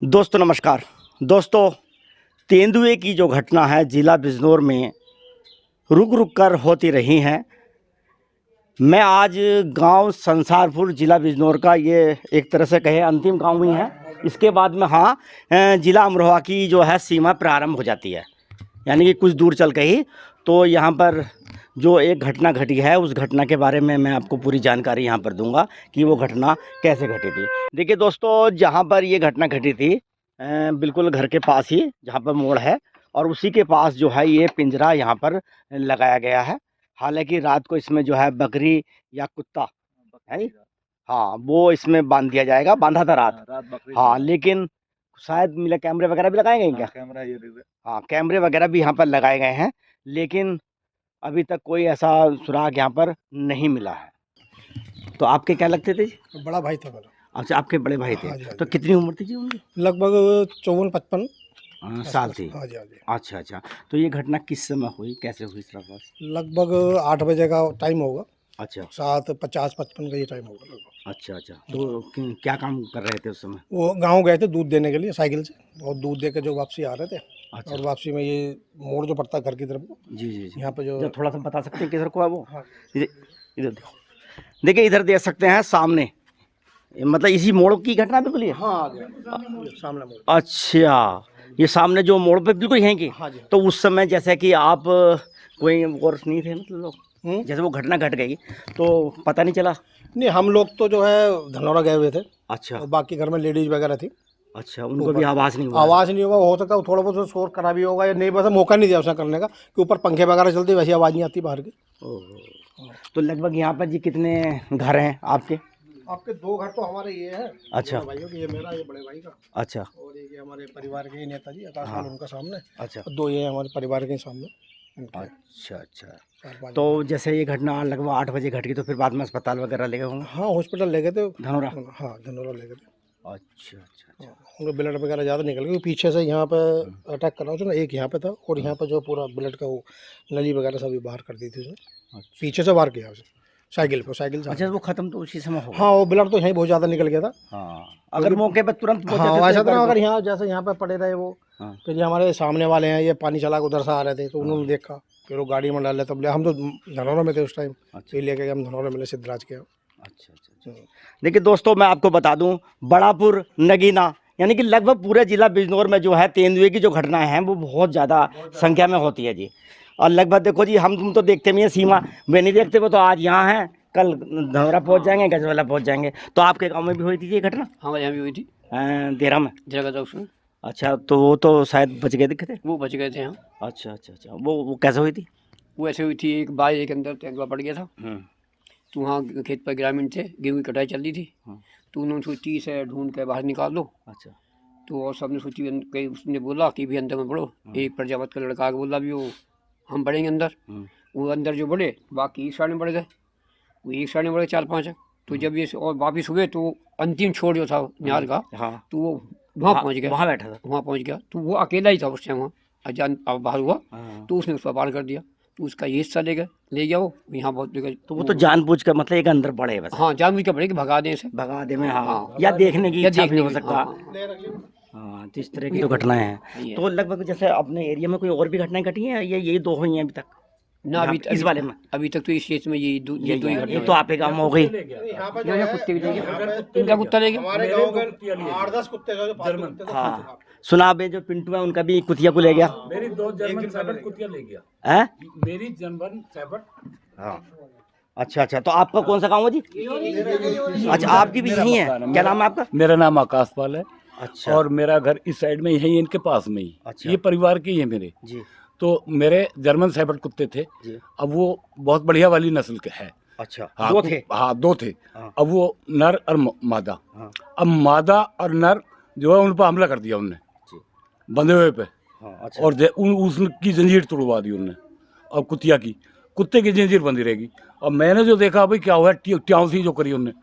दोस्तों नमस्कार। दोस्तों, तेंदुए की जो घटना है ज़िला बिजनौर में रुक रुक कर होती रही हैं। मैं आज गांव संसारपुर ज़िला बिजनौर का ये एक तरह से कहे अंतिम गांव ही है। इसके बाद में ज़िला अमरोहा की जो है सीमा प्रारंभ हो जाती है, यानी कि कुछ दूर चल के ही। तो यहाँ पर जो एक घटना घटी है उस घटना के बारे में मैं आपको पूरी जानकारी यहाँ पर दूंगा कि वो घटना कैसे घटी थी। देखिए दोस्तों, जहाँ पर ये घटना घटी थी बिल्कुल घर के पास ही जहाँ पर मोड़ है, और उसी के पास जो है ये पिंजरा यहाँ पर लगाया गया है। हालांकि रात को इसमें जो है बकरी या कुत्ता है, हाँ, वो इसमें बांध दिया जाएगा। बांधा था रात, हाँ, लेकिन शायद मिला कैमरे वगैरह भी लगाए गए क्या? कैमरा ये, हाँ, कैमरे वगैरह भी यहाँ पर लगाए गए हैं, लेकिन अभी तक कोई ऐसा सुराग यहाँ पर नहीं मिला है। तो आपके क्या लगते थे? बड़ा भाई था मेरा। अच्छा, आपके बड़े भाई थे। हाँ जी, हाँ तो जी। कितनी उम्र थी जी उनकी? लगभग 54-55 साल थी। हाँ जी, हाँ जी। अच्छा अच्छा। तो ये घटना किस समय हुई, कैसे हुई सर बस? लगभग 8 बजे का टाइम होगा। अच्छा 7:50-55 का ये टाइम होगा लगभग। अच्छा अच्छा। तो क्या काम कर रहे थे उस समय? वो गांव गए थे दूध देने के लिए साइकिल से, और दूध दे के जो वापसी आ रहे थे। अच्छा। और वापसी में ये मोड़ जो पड़ता है घर की तरफ को, जी जी जी। यहाँ पे जो थोड़ा सा बता सकते हैं किधर को है वो? हाँ, इधर इधर देखो, देखिए इधर देख सकते हैं सामने, मतलब इसी मोड़ की घटना बिल्कुल ये? हाँ, आ गया सामने मोड़। अच्छा, ये सामने जो मोड़ पे बिल्कुल यहीं की? हाँ जी। तो उस समय जैसे कि आप कोई और नहीं थे, मतलब लोग जैसे वो घटना घट गई तो पता नहीं चला? नहीं, हम लोग तो जो है धनौरा गए हुए थे, अच्छा और बाकी घर में लेडीज वगैरह थी। अच्छा, उनको भी आवाज़ नहीं हुआ? आवाज़ नहीं होगा, हो सकता है थोड़ा बहुत शोर करा भी होगा, या नहीं, बस मौका नहीं दिया उसने करने का, कि ऊपर पंखे वगैरह चलते वैसी आवाज़ नहीं आती बाहर की। ओहो। तो लगभग यहाँ पर जी कितने घर हैं आपके? आपके 2 घर तो हमारे ये है। अच्छा भाइयों के, ये मेरा, ये बड़े भाई का, अच्छा। और एक ये हमारे परिवार के ही नेताजी आकाश हाँ। लाल उनका सामने, अच्छा और 2 ये हमारे परिवार के सामने इनके। अच्छा अच्छा। 4-5 तो जैसे ये घटना लगभग 8 बजे घट गई, तो फिर बाद में अस्पताल वगैरह ले गए होंगे? हाँ, हॉस्पिटल ले गए थे। धनौरा? हाँ, धनौरा ले गए थे। अच्छा अच्छा अच्छा। उनका ब्लड वगैरह ज़्यादा निकल गया, पीछे से यहाँ पे अटैक करा उसने, एक यहाँ पे था, और यहाँ पे जो पूरा ब्लड का वो नली वगैरह सभी बाहर कर दी थी उसने। अच्छा पीछे से वार किया उसने, साइकिल पे, साइकिल से। अच्छा, वो ख़त्म तो उसी समय हो गया? हाँ, वो ब्लड तो यहीं बहुत ज़्यादा निकल गया था। हाँ, अगर मौके पर तुरंत पहुंच हाँ, जाते ऐसा तो था ना, एक बार अगर यहाँ जैसे यहाँ पे पड़े रहे वो, हाँ। फिर ये हमारे सामने वाले हैं, ये पानी चला के उधर से आ रहे थे, तो उन्होंने देखा, फिर वो गाड़ी में डाले, तब ले हम तो धनौरा में थे उस टाइम। अच्छा। फिर लेके गए हम धनौरा मिले सिद्धराज के। अच्छा अच्छा अच्छा। देखिए दोस्तों, मैं आपको बता दूं, बड़ापुर, नगीना, यानी कि लगभग पूरे ज़िला बिजनौर में जो है तेंदुए की जो घटनाएं हैं वो बहुत ज़्यादा संख्या में होती है जी। और लगभग देखो जी, हम तुम तो देखते भी हैं सीमा वे नहीं देखते, वो तो आज यहाँ हैं, कल धनौरा पहुँच जाएंगे, गजवाला पहुँच जाएंगे। तो आपके गाँव में भी हुई थी ये घटना? हमारे यहाँ भी हुई थी, देरा में? जगह था उसमें, अच्छा, तो वो तो शायद बच गए दिखे थे? वो बच गए थे यहाँ। अच्छा अच्छा अच्छा। वो कैसे हुई थी? वो ऐसे हुई थी, एक बाई के अंदर तेंदुआ पड़ गया था, तो वहाँ खेत पर ग्रामीण थे, गेहूँ की कटाई चल रही थी, तो उन्होंने सोची से ढूंढ के बाहर निकाल दो। अच्छा। तो और सबने सोची, कहीं उसने बोला कि भी अंदर में बढ़ो। एक प्रजापत का लड़का आके बोला भी वो हम बढ़ेंगे अंदर। वो अंदर जो बढ़े, बाकी एक साइड में बढ़ गए, वो एक साइड में बढ़ गए 4-5। तो जब ये और वापिस हुए तो अंतिम छोर जो था निहाल का, हाँ, तो वो वहाँ पहुँच गया, वहाँ बैठा था? वहाँ पहुँच गया, तो वो अकेला ही था उस टाइम वहाँ। अजान अब बाहर हुआ, हाँ। तो उसने उसका पार कर दिया, तो उसका ये हिस्सा ले गया वो यहाँ बहुत जगह। तो वो तो जानबूझ कर, मतलब एक अंदर बढ़े बस? हाँ, जानबूझ के पड़े कि भगा दें इसे, भगा दे में, हाँ, हाँ, या देखने की या इच्छा भी देखने हो की, सकता। हाँ, हाँ। हाँ, तो इस तरह की तो घटनाएं हैं। तो लगभग जैसे अपने एरिया में कोई और भी घटनाएं घटी हैं या यही 2 हुई हैं अभी तक? ना इस वाले में अभी तक तो इस क्षेत्र में ये दो ही घटना ये तो आपके गाँव में हो गई। यहाँ कुत्ते भी ले गए, इनका कुत्ता ले गया। हमारे गाँव के 8-10 कुत्ते जो 5 कुत्ते थे। हाँ, सुना बे जो पिंटू है उनका भी कुतिया को ले गया। मेरी 2 जर्मन शेफर्ड कुतिया ले गया है? मेरी जर्मन शेफर्ड। हाँ, अच्छा अच्छा। तो आपका कौन सा गाँव है जी? अच्छा, आपकी भी यही है? क्या नाम है आपका? मेरा नाम आकाश पाल है। अच्छा। और मेरा घर इस साइड में यही इनके पास में ही। अच्छा। ये परिवार के ही है मेरे। जी तो मेरे जर्मन शेफर्ड कुत्ते थे। जी। अब वो बहुत बढ़िया वाली नस्ल के है। अच्छा, हाँ, 2 थे? हाँ, 2 थे। हाँ। अब वो नर और मादा। हाँ। अब मादा और नर जो है उन पर हमला कर दिया उनने, जी। बंधे हुए पे। हाँ, अच्छा। और उसकी जंजीर तोड़वा दी उनने। और कुतिया की, कुत्ते की जंजीर बंधी रहेगी। और मैंने जो देखा भाई क्या हुआ, ट्याउसी जो करी उनने,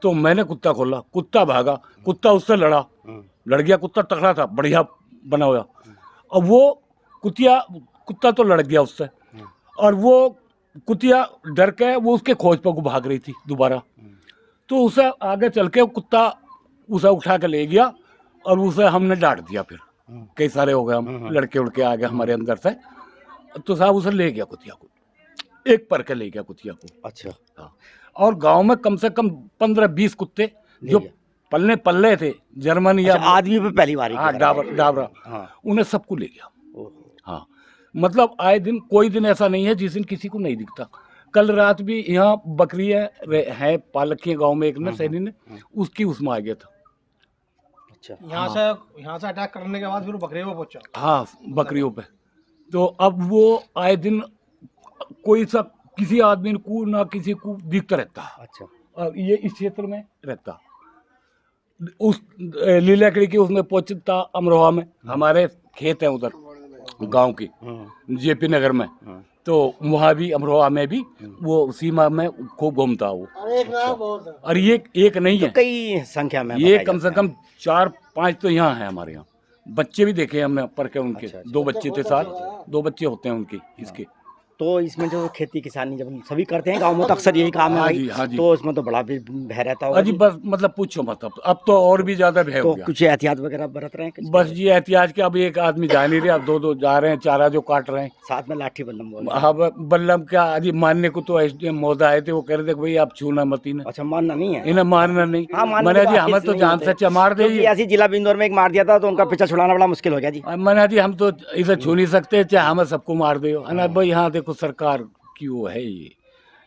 तो मैंने कुत्ता खोला, कुत्ता भागा, कुत्ता उससे लड़ गया। कुत्ता तगड़ा था, बढ़िया बना हुआ। अब वो कुत्ता तो लड़ गया उससे, और वो कुतिया डर के वो उसके खोज पर को भाग रही थी दोबारा। तो उसे आगे चल के कुत्ता उसे उठा के ले गया और उसे हमने डांट दिया। फिर कई सारे हो गए, हम लड़के उड़के आ गए हमारे अंदर से, तो साहब उसे ले गया कुतिया को, एक पर के ले गया कुतिया को। अच्छा। हाँ। और गांव में कम से कम 15-20 कुत्ते जो पलने पल्ले थे जर्मन या अच्छा, आदमी पे पहली बारी हाँ डाबरा हाँ। उन्हें सबको ले गया। ओहो। हाँ, मतलब आए दिन कोई दिन ऐसा नहीं है जिस दिन किसी को नहीं दिखता। कल रात भी यहाँ बकरी है पालकी गांव में एक ने सैनी ने, उसकी उसमें आ गया था। अच्छा। यहाँ से अटैक करने के बाद फिर बकरियों पे पहुंचा। हाँ, बकरियों पे। तो अब वो आए दिन कोई सा किसी आदमी को ना किसी को दिखता रहता है। अच्छा। और ये इस क्षेत्र में रहता, उस लीलाकड़ी के उसमें पहुंचता अमरोहा में, हमारे खेत है उधर गांव की जेपी नगर में, तो वहाँ भी अमरोहा में भी वो सीमा में खूब घूमता वो। और ये एक नहीं है, कई संख्या में ये बताए कम से जाते हैं। कम 4-5 तो यहाँ है हमारे यहाँ। बच्चे भी देखे हमने पर के उनके। अच्छा, अच्छा। 2 बच्चे थे साथ, 2 बच्चे होते हैं उनके इसके। तो इसमें जो खेती किसानी जब सभी करते हैं गांव में तो अक्सर यही काम है हाँ भाई। जी, हाँ जी। तो इसमें तो बड़ा भी भय रहता होगा अजी जी। बस मतलब पूछो मत, अब तो और भी ज्यादा भय तो हो गया। कुछ एहतियात वगैरह बरत रहे हैं कुछ? बस जी एहतियात के, अब एक आदमी जा नहीं रहे, अब 2-2 जा रहे हैं, चारा जो काट रहे हैं। साथ में लाठी बल्लम बोल रहे हैं। हाँ, बल्लम क्या अजी मानने को तो एसडीएम महोदय आए थे, वो कह रहे थे भाई आप छूना मत इन्हें, अच्छा, मानना नहीं है। इन्हें मारना नहीं। हाँ, मानने मैंने के जी तो हमें आखिर तो नहीं जान होते। सच्चा मार क्योंकि दे। ऐसी जिला बिंदौर में एक मार दिया था तो उनका पीछा छुड़ाना बड़ा मुश्किल हो गया जी। मैंने जी हम तो इसे छू नहीं सकते, चाहे हमें सबको मार दे। भाई यहाँ देखो सरकार की वो है, ये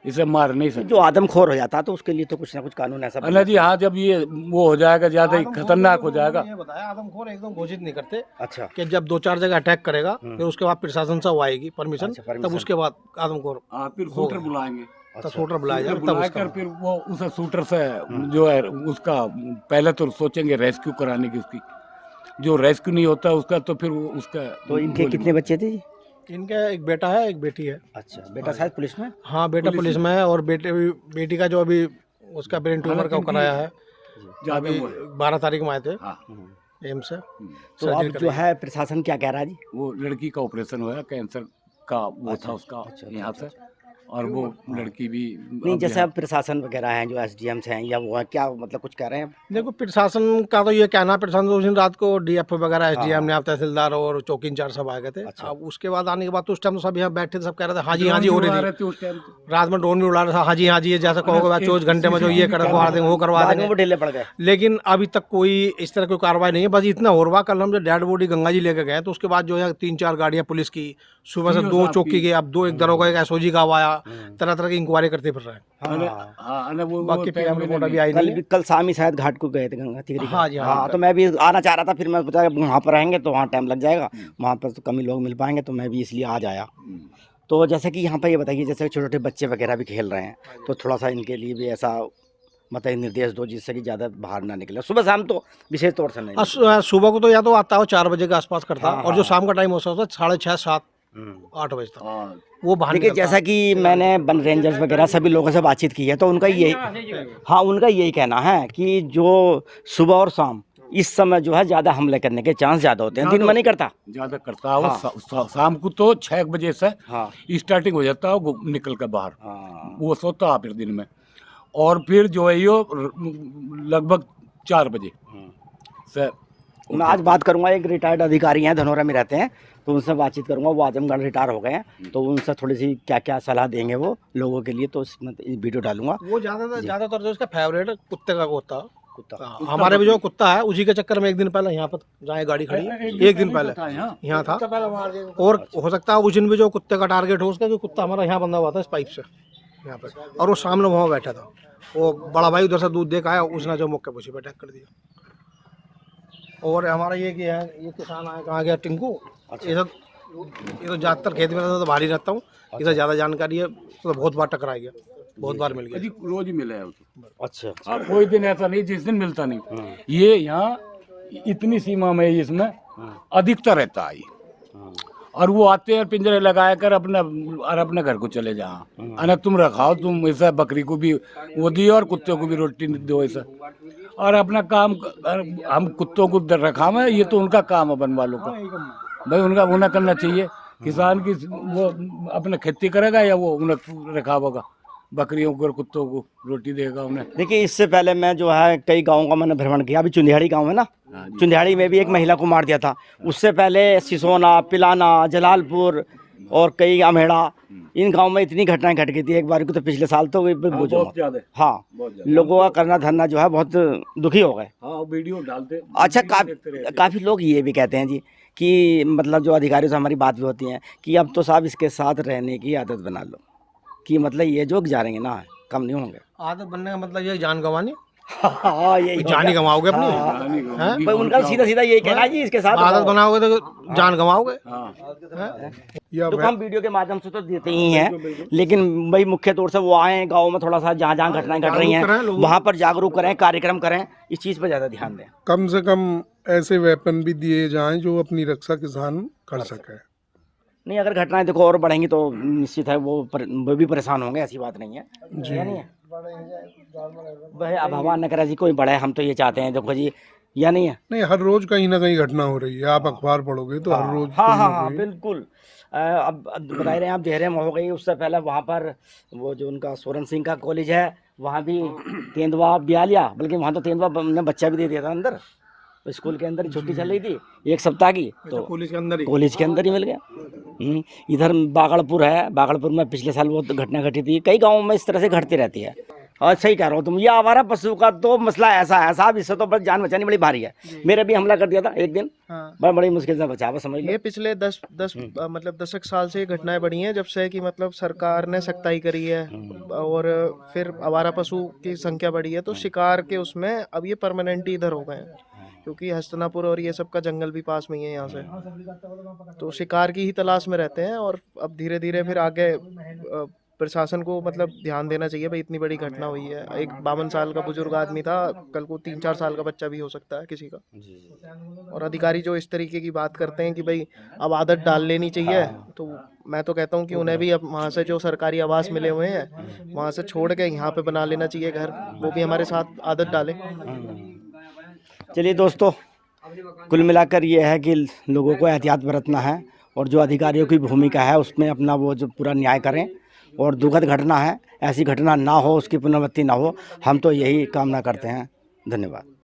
इसे मार नहीं सकते। जो आदमखोर हो जाता तो उसके लिए तो कुछ ना कुछ कानून ऐसा अना जी हाँ, जब ये वो हो जाएगा ज्यादा ही खतरनाक हो जाएगा। ये बताया आदमखोर एकदम घोषित नहीं करते अच्छा। कि जब 2-4 जगह अटैक करेगा फिर उसके बाद प्रशासन से वो आएगी परमिशन, अच्छा, permission। तब उसके बाद आदमखोर हाँ, फिर शूटर बुलाएंगे, तब शूटर बुलाया जाएगा, तब बुलाकर फिर वो उसे शूटर से जो है उसका पहले तो सोचेंगे रेस्क्यू कराने की उसकी, जो रेस्क्यू नहीं होता उसका तो फिर उसका। तो इनके कितने बच्चे थे जी? इनका एक बेटा है, एक बेटी है। अच्छा, बेटा शायद पुलिस में? हाँ, बेटा पुलिस में है, और बेटी का जो अभी उसका ब्रेन ट्यूमर का वो कराया है, ज्यादा अभी वो है। 12 तारीख में आए थे हाँ। एम्स से। तो अब जो है प्रशासन क्या कह रहा है जी? वो लड़की का ऑपरेशन हुआ, कैंसर का वो था उसका यहाँ से, और वो लड़की भी नहीं, जैसे अब प्रशासन वगैरह हैं जो एसडीएम्स हैं या वो है, क्या मतलब कुछ कह रहे हैं? देखो प्रशासन का तो ये कहना, प्रशासन उस दिन रात को डीएफ वगैरह एसडीएम ने, तहसीलदार और चौकी इंचार्ज सब आ गए थे। अच्छा। अब उसके बाद आने के बाद तो उस टाइम तो सब यहाँ बैठे थे, सब कह रहे थे हाँ जी हो रही थी, उस टाइम रात में ड्रोन भी उड़ा रहा था, हाँ जी ये जैसा कहोगे 24 घंटे में जो ये करवा देंगे वो करवा बाद में देंगे। वो ढीले पड़ गए। लेकिन अभी तक कोई इस तरह कोई कार्रवाई नहीं है। बस इतना हो रहा, कल हम जो डेड बॉडी गंगा जी लेके गए तो उसके बाद जो है 3-4 गाड़ियां पुलिस की, सुबह से 2 चौकी की, अब 2 एक दरोगा, एक एसओजी का आया, तरह तरह की इंक्वायरी करते फिर रहे हैं। बाकी पीएम रिपोर्ट अभी आई नहीं है। कल शाम ही शायद घाट को गए थे गंगा तिगरी। हाँ जी, हाँ। हाँ, तो मैं भी आना चाह रहा था, फिर मैं बताया वहाँ पर रहेंगे तो वहाँ टाइम लग जाएगा, वहाँ पर तो कम ही लोग मिल पाएंगे, तो मैं भी इसलिए आज आया। तो जैसे कि यहाँ पर ये बताइए, जैसे छोटे छोटे बच्चे वगैरह भी खेल रहे हैं, तो थोड़ा सा इनके लिए भी ऐसा मतलब निर्देश दो जिससे कि ज़्यादा बाहर ना निकले। सुबह शाम तो विशेष तौर से नहीं। सुबह को तो या तो आता हो 4 बजे के आसपास करता, हाँ, और जो शाम का टाइम हो सकता है 6:30, 7, 8 बजे तक वो बाहर देखिए, निकलता जैसा कि मैंने वन रेंजर्स वगैरह सभी लोगों से बातचीत की है, तो उनका यही, हाँ, उनका यही कहना है कि जो सुबह और शाम इस समय जो है ज़्यादा हमले करने के चांस ज़्यादा होते हैं, दिन में नहीं करता। ज्यादा करता है वो। शाम को तो 6 बजे से हाँ, स्टार्टिंग हो जाता है वो निकल कर बाहर, हाँ, वो सोता है फिर दिन में, और फिर जो है यो लगभग 4 बजे से। मैं आज बात करूंगा, एक रिटायर्ड अधिकारी हैं, धनौरा में रहते हैं, तो उनसे बातचीत करूंगा। वो आजमगढ़ रिटायर हो गए हैं, तो उनसे थोड़ी सी क्या क्या सलाह देंगे वो लोगों के लिए, तो इसमें वीडियो डालूंगा। वो ज़्यादातर जो इसका फेवरेट कुत्ते का होता है। कुत्ता हमारे भी जो कुत्ता है उसी के चक्कर में एक दिन पहले यहाँ पर जहाँ गाड़ी खड़ी है, एक दिन पहले यहाँ था, और हो सकता है उस दिन भी जो कुत्ते का टारगेट हो उसका, जो कुत्ता हमारा यहाँ बंधा हुआ था इस पाइप से यहाँ पर, और वो सामने वहाँ बैठा था, वो बड़ा भाई उधर से दूध दे के आया, उसने जो मौके पर उसी पर अटैक कर दिया। और हमारा ये कि है, ये किसान आया, कहाँ गया टिंकू, ये तो ज़्यादातर खेत में तो बाहर ही रहता हूँ, इसे ज़्यादा जानकारी है, तो बहुत बार टकरा गया, बहुत बार मिल गया। रोज ही मिला है उसे। अच्छा, कोई दिन ऐसा नहीं जिस दिन मिलता नहीं। ये यहाँ इतनी सीमा में इसमें अधिकतर रहता है, और वो आते हैं पिंजरे लगाया कर अपने घर को चले जा, अना तुम रखाओ, तुम ऐसा बकरी को भी वो दियो और कुत्ते को भी रोटी दो ऐसा, और अपना काम हम कुत्तों को रखा में, ये तो उनका काम है वन वालों का, भाई उनका होना करना चाहिए। किसान की वो अपना खेती करेगा या वो उन्हें रखा होगा, बकरियों को और कुत्तों को रोटी देगा उन्हें। देखिए, इससे पहले मैं जो है कई गाँव का मैंने भ्रमण किया। अभी चुंदियाड़ी गाँव है ना, चुंदियाड़ी में भी एक महिला को मार दिया था। उससे पहले सिसोना, पिलाना, जलालपुर और कई अमेड़ा, इन गांव में इतनी घटनाएं घट गई थी एक बार को, तो पिछले साल तो बहुत ज्यादा। हाँ, बहुत ज्यादा। लोगों का करना धरना जो है बहुत दुखी हो गए। हाँ, वीडियो डालते। अच्छा, देखते रहते हैं। काफ़ी लोग ये भी कहते हैं जी कि मतलब जो अधिकारियों से हमारी बात भी होती है कि अब तो साहब इसके साथ रहने की आदत बना लो, कि मतलब ये जो जा रहे हैं ना कम नहीं होंगे। आदत बनने का मतलब ये जान गंवानी, हाँ, यही जान ही गंवाओगे अपनी। हाँ, भाई उनका सीधा सीधा यही कहना है जी, इसके साथ आदत बनाओगे तो जान गंवाओगे। हाँ। तो हम वीडियो के माध्यम से तो देते ही हैं, लेकिन भाई मुख्य तौर से वो आए गाँव में, थोड़ा सा जहाँ जहाँ घटनाएं घट रही हैं वहाँ पर जागरूक करें, कार्यक्रम करें, इस चीज़ पर ज़्यादा ध्यान दें। कम से कम ऐसे वेपन भी दिए जाएं जो अपनी रक्षा किसान कर सके। नहीं, अगर घटनाएं देखो और बढ़ेंगी तो निश्चित है वो भी परेशान होंगे, ऐसी बात नहीं है जी। नहीं है भाई, अब भगवान न करे जी कोई बढ़े, हम तो ये चाहते हैं देखो जी, या नहीं है। नहीं, हर रोज कहीं ना कहीं घटना हो रही है, आप अखबार पढ़ोगे तो हर रोज हाँ कोई ना हाँ हाँ, कोई। बिल्कुल। अब बता रहे हैं आप, देहरे में हो गई, उससे पहले वहाँ पर वो जो उनका सोरन सिंह का कॉलेज है वहाँ भी तेंदुआ ब्यालिया, बल्कि वहाँ तो तेंदुआ ने बच्चा भी दे दिया था अंदर, तो स्कूल के अंदर ही छुट्टी चल रही थी 1 सप्ताह की, तो कॉलेज के अंदर ही कॉलेज के अंदर ही मिल गया। इधर बागड़पुर है, बागड़पुर में पिछले साल वो घटना घटी थी। कई गाँवों में इस तरह से घटती रहती है। और सही कह रहे हो तुम, ये आवारा पशु का तो मसला ऐसा है साहब, इससे तो बस जान बचानी बड़ी भारी है। मेरे भी हमला कर दिया था एक दिन, बड़ी मुश्किल से बचा, बस समझ लो। ये पिछले 10 मतलब दशक साल से घटनाएं बढ़ी हैं, जब से कि मतलब सरकार ने सख्ताई करी है और फिर आवारा पशु की संख्या बढ़ी है, तो शिकार के उसमें अब ये परमानेंट ही इधर हो गए हैं, क्योंकि हस्तनापुर और ये सब का जंगल भी पास में ही है यहाँ से, तो शिकार की ही तलाश में रहते हैं। और अब धीरे धीरे फिर आगे प्रशासन को मतलब ध्यान देना चाहिए भाई, इतनी बड़ी घटना हुई है। एक 52 साल का बुजुर्ग आदमी था, कल को 3-4 साल का बच्चा भी हो सकता है किसी का। और अधिकारी जो इस तरीके की बात करते हैं कि भाई अब आदत डाल लेनी चाहिए, तो मैं तो कहता हूँ कि उन्हें भी अब वहाँ से जो सरकारी आवास मिले हुए हैं वहाँ से छोड़ के यहाँ पे बना लेना चाहिए घर, वो भी हमारे साथ आदत डालें। चलिए दोस्तों, कुल मिलाकर ये है कि लोगों को एहतियात बरतना है, और जो अधिकारियों की भूमिका है उसमें अपना वो जो पूरा न्याय करें, और दुखद घटना है, ऐसी घटना ना हो, उसकी पुनरावृत्ति ना हो, हम तो यही कामना करते हैं। धन्यवाद।